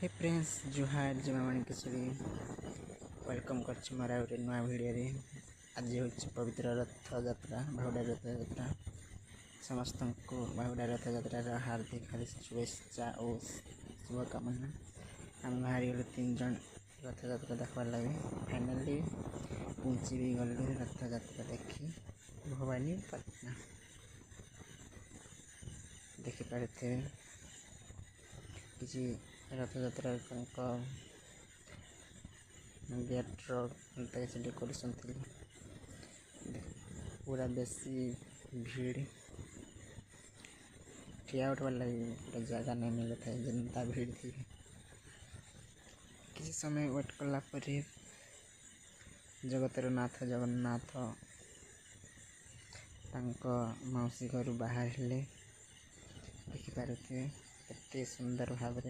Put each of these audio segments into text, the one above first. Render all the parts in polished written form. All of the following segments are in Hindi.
हे फ्रेंड्स जुहार जमामणि किशोरी वेलकम कर मोर गोटे नुआ भिडियो आज हूँ पवित्र रथ यात्रा बाहुड़ा रथ यात्रा समस्त को बाहुड़ा रथ यात्रा हार्दिक शुभेच्छा और शुभकामना। आम बाहरी गलु 3 जन रथ यात्रा देखबार लगे फाइनाली पहुँची भी गलु रथ यात्रा देखी भवानीपाटना देखिपारे किसी रथ यात्रा गेट्र से डेकोरेशन थी पूरा बेसी भीड़ ठिया उठवार लगे पूरा जगह नहीं मिले था जनता भीड़ थी। किसी समय वेट कलापर जगतर नाथ जगन्नाथ मौसी घर बाहर देखिपारे एते सुंदर भाव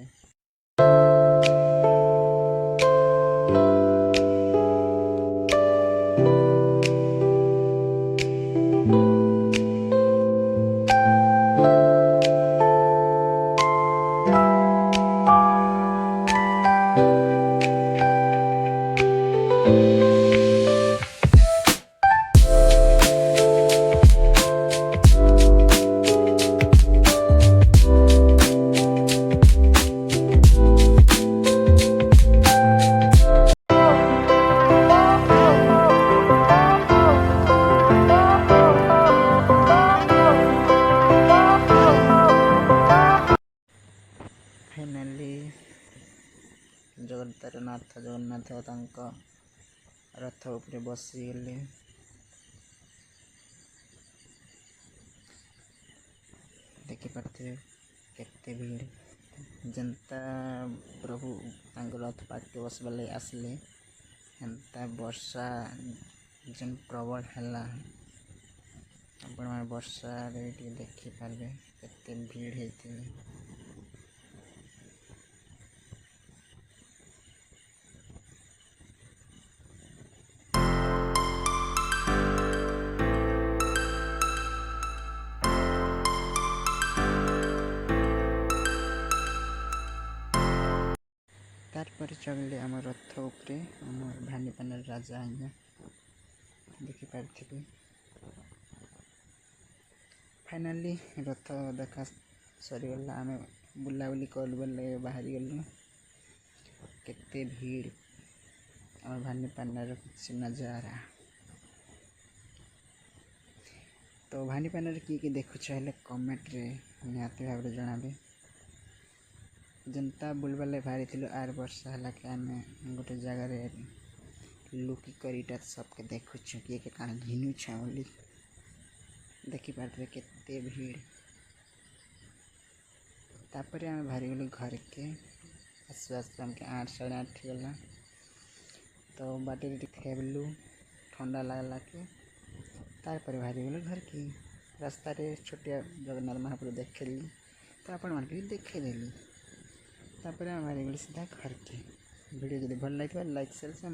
फाइनाली जगतर नाथ जगन्नाथ रथ उपरे बसीगले देखिपारे केते भीड़ जनता प्रभु रथ पाके बसवा लगे आसले एंता वर्षा जन प्रबल है आपण मैंने वर्षा देखिपारे केते भीड़ होती। तारपर चढ़ले आम रथ उपरे आम भानीपानार राजा आज्ञा देखिपारे फाइनाली रथ देखा सरीगला आम बुलाबुली करबार लगे बाहरी गलु केते भीड़ आम भानीपानार किसी नजारा। तो भानीपानार किए देखुच हेले कमेंट रे निहाती भाव जनाबे। जनता बुलबार बाहरी थी आर वर्षा है कि आम गोटे जगार लुकिकर इटा सबके देखुच किए के काण घिनुछ बोली देखिपारे केते भीड़। तापर आम बाहरी गलु घर के आसु आसु आमके 8 साढ़े 8 गला तो बाटे खेलु ठंडा लगला के तापर बाहरी गलु घर की रास्ता छोटिया जगन्नाथ महाप्रभु देखली तो आपण मान भी देखेदेली तापर बाहरी गलु सीधा घर के। वीडियो जब भल लगे लाइक शेयर से